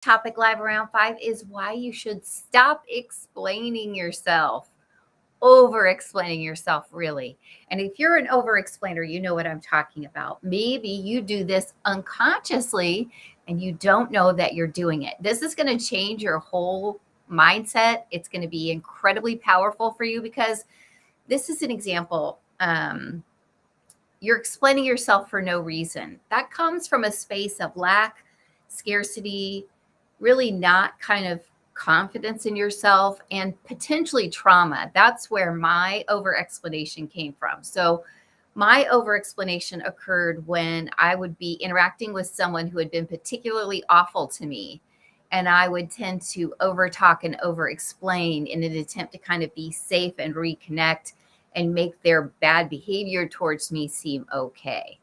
Topic live around 5 is why you should stop explaining yourself. Over explaining yourself, really. And if you're an over explainer, you know what I'm talking about. Maybe you do this unconsciously and you don't know that you're doing it. This is going to change your whole mindset. It's going to be incredibly powerful for you because this is an example. You're explaining yourself for no reason. That comes from a space of lack, scarcity, really not kind of confidence in yourself, and potentially trauma. That's where my over explanation came from. So, my over explanation occurred when I would be interacting with someone who had been particularly awful to me. And I would tend to over talk and over explain in an attempt to kind of be safe and reconnect and make their bad behavior towards me seem okay.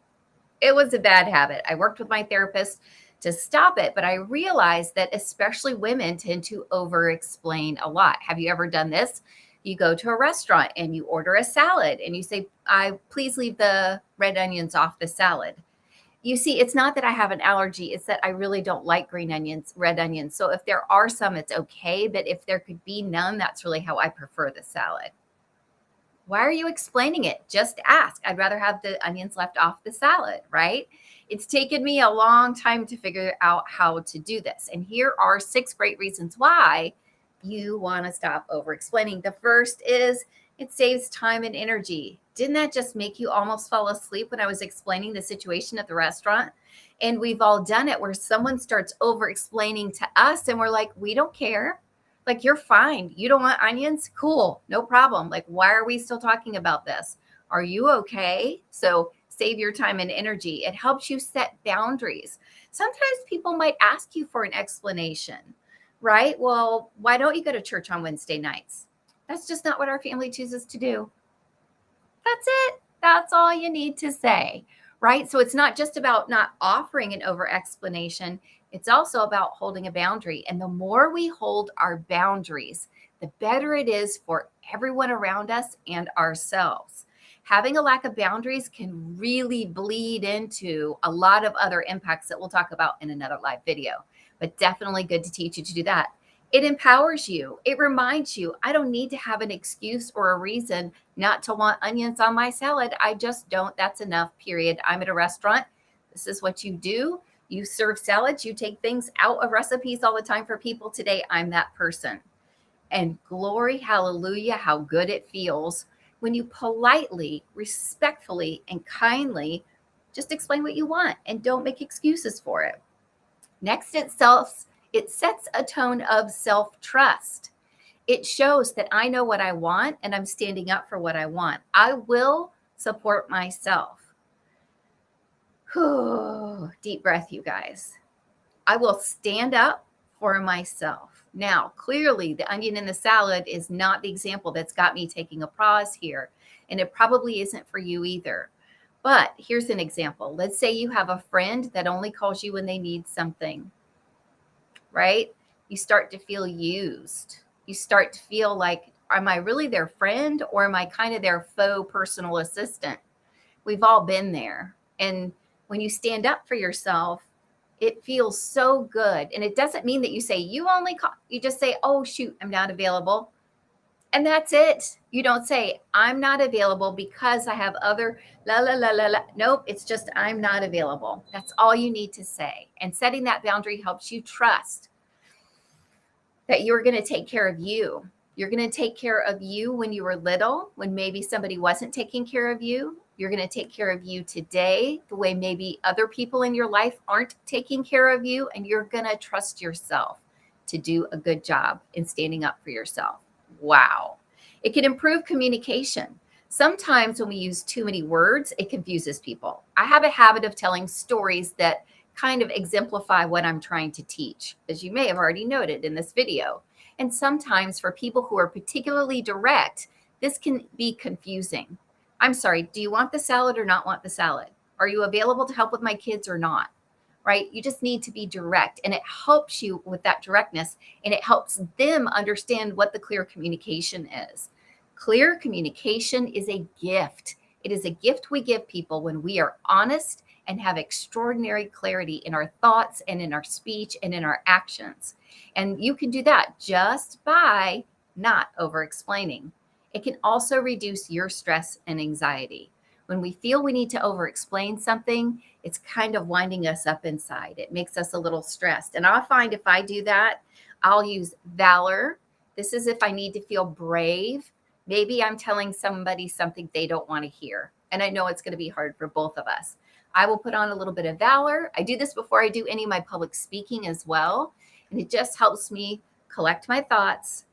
It was a bad habit. I worked with my therapist to stop it, but I realized that especially women tend to over explain a lot. Have you ever done this? You go to a restaurant and you order a salad and you say, "I please leave the red onions off the salad." You see, it's not that I have an allergy, it's that I really don't like green onions, red onions. So if there are some, it's okay. But if there could be none, that's really how I prefer the salad. Why are you explaining it? Just ask. I'd rather have the onions left off the salad, right? It's taken me a long time to figure out how to do this. And here are 6 great reasons why you want to stop over explaining. The first is it saves time and energy. Didn't that just make you almost fall asleep when I was explaining the situation at the restaurant? And we've all done it where someone starts over explaining to us and we're like, we don't care. Like, you're fine. You don't want onions? Cool. No problem. Like, why are we still talking about this? Are you okay? So save your time and energy. It helps you set boundaries. Sometimes people might ask you for an explanation, right? Well, why don't you go to church on Wednesday nights? That's just not what our family chooses to do. That's it. That's all you need to say, right? So it's not just about not offering an over explanation. It's also about holding a boundary. And the more we hold our boundaries, the better it is for everyone around us and ourselves. Having a lack of boundaries can really bleed into a lot of other impacts that we'll talk about in another live video, but definitely good to teach you to do that. It empowers you. It reminds you, I don't need to have an excuse or a reason not to want onions on my salad. I just don't. That's enough, period. I'm at a restaurant. This is what you do. You serve salads. You take things out of recipes all the time for people. Today, I'm that person. And glory, hallelujah, how good it feels when you politely, respectfully, and kindly just explain what you want and don't make excuses for it. Next, it sets a tone of self-trust. It shows that I know what I want and I'm standing up for what I want. I will support myself. Whew, deep breath, you guys. I will stand up for myself. Now, clearly, the onion in the salad is not the example that's got me taking a pause here, and it probably isn't for you either. But here's an example. Let's say you have a friend that only calls you when they need something, right? You start to feel used. You start to feel like, am I really their friend or am I kind of their faux personal assistant? We've all been there. And when you stand up for yourself, it feels so good. And it doesn't mean that you say, you only call, you just say, oh, shoot, I'm not available. And that's it. You don't say, I'm not available because I have other la, la, la, la, la. Nope. It's just, I'm not available. That's all you need to say. And setting that boundary helps you trust that you're going to take care of you. You're going to take care of you when you were little, when maybe somebody wasn't taking care of you. You're going to take care of you today, the way maybe other people in your life aren't taking care of you. And you're going to trust yourself to do a good job in standing up for yourself. Wow. It can improve communication. Sometimes when we use too many words, it confuses people. I have a habit of telling stories that kind of exemplify what I'm trying to teach, as you may have already noted in this video. And sometimes for people who are particularly direct, this can be confusing. I'm sorry, do you want the salad or not want the salad? Are you available to help with my kids or not? Right? You just need to be direct, and it helps you with that directness, and it helps them understand what the clear communication is. Clear communication is a gift. It is a gift we give people when we are honest and have extraordinary clarity in our thoughts and in our speech and in our actions. And you can do that just by not over explaining. It can also reduce your stress and anxiety. When we feel we need to over explain something, it's kind of winding us up inside. It makes us a little stressed. And I'll find if I do that, I'll use valor. This is if I need to feel brave. Maybe I'm telling somebody something they don't want to hear. And I know it's going to be hard for both of us. I will put on a little bit of valor. I do this before I do any of my public speaking as well. And it just helps me collect my thoughts,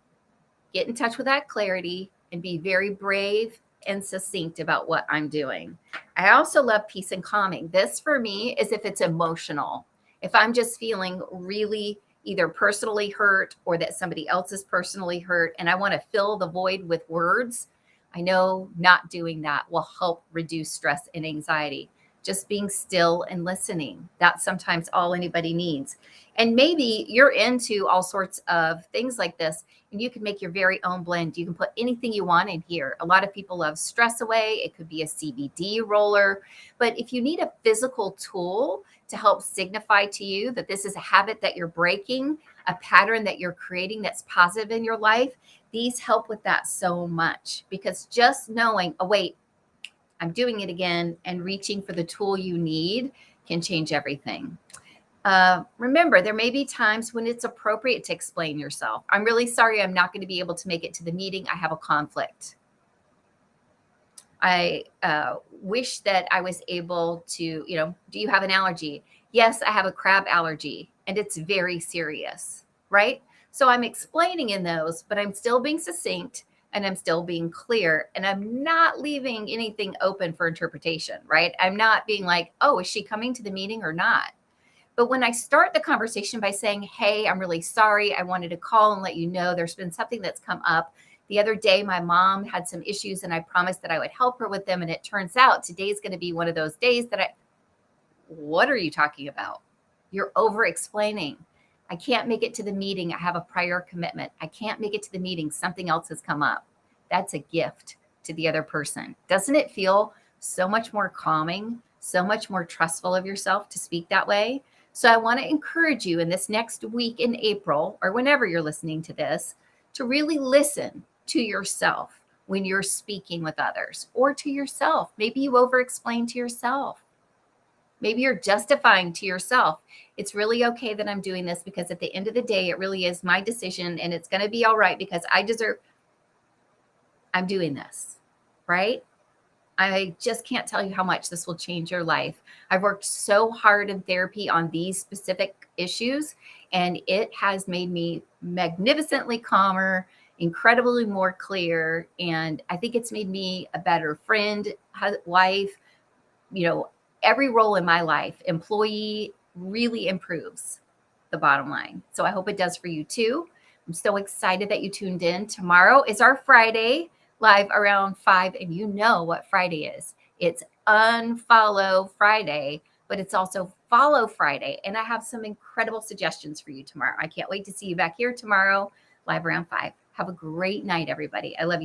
get in touch with that clarity, and be very brave and succinct about what I'm doing. I also love peace and calming. This for me is if it's emotional. If I'm just feeling really either personally hurt or that somebody else is personally hurt and I want to fill the void with words, I know not doing that will help reduce stress and anxiety. Just being still and listening. That's sometimes all anybody needs. And maybe you're into all sorts of things like this, and you can make your very own blend. You can put anything you want in here. A lot of people love stress away. It could be a CBD roller. But if you need a physical tool to help signify to you that this is a habit that you're breaking, a pattern that you're creating that's positive in your life, these help with that so much. Because just knowing, oh, wait, I'm doing it again, and reaching for the tool you need can change everything. Remember, there may be times when it's appropriate to explain yourself. I'm really sorry I'm not going to be able to make it to the meeting. I have a conflict. I wish that I was able to, do you have an allergy? Yes, I have a crab allergy, and it's very serious, right? So I'm explaining in those, but I'm still being succinct and I'm still being clear, and I'm not leaving anything open for interpretation, right? I'm not being like, oh, is she coming to the meeting or not? But when I start the conversation by saying, hey, I'm really sorry. I wanted to call and let you know there's been something that's come up. The other day, my mom had some issues and I promised that I would help her with them. And it turns out today's going to be one of those days that what are you talking about? You're over explaining. I can't make it to the meeting. I have a prior commitment. I can't make it to the meeting. Something else has come up. That's a gift to the other person. Doesn't it feel so much more calming, so much more trustful of yourself to speak that way? So I want to encourage you in this next week in April, or whenever you're listening to this, to really listen to yourself when you're speaking with others, or to yourself. Maybe you over explain to yourself. Maybe you're justifying to yourself, it's really okay that I'm doing this because at the end of the day, it really is my decision and it's going to be all right because I'm doing this, right? I just can't tell you how much this will change your life. I've worked so hard in therapy on these specific issues, and it has made me magnificently calmer, incredibly more clear. And I think it's made me a better friend, wife, every role in my life, employee, really improves the bottom line. So I hope it does for you too. I'm so excited that you tuned in. Tomorrow is our Friday live around 5, and you know what Friday is. It's Unfollow Friday, but it's also Follow Friday. And I have some incredible suggestions for you tomorrow. I can't wait to see you back here tomorrow, live around 5. Have a great night, everybody. I love you.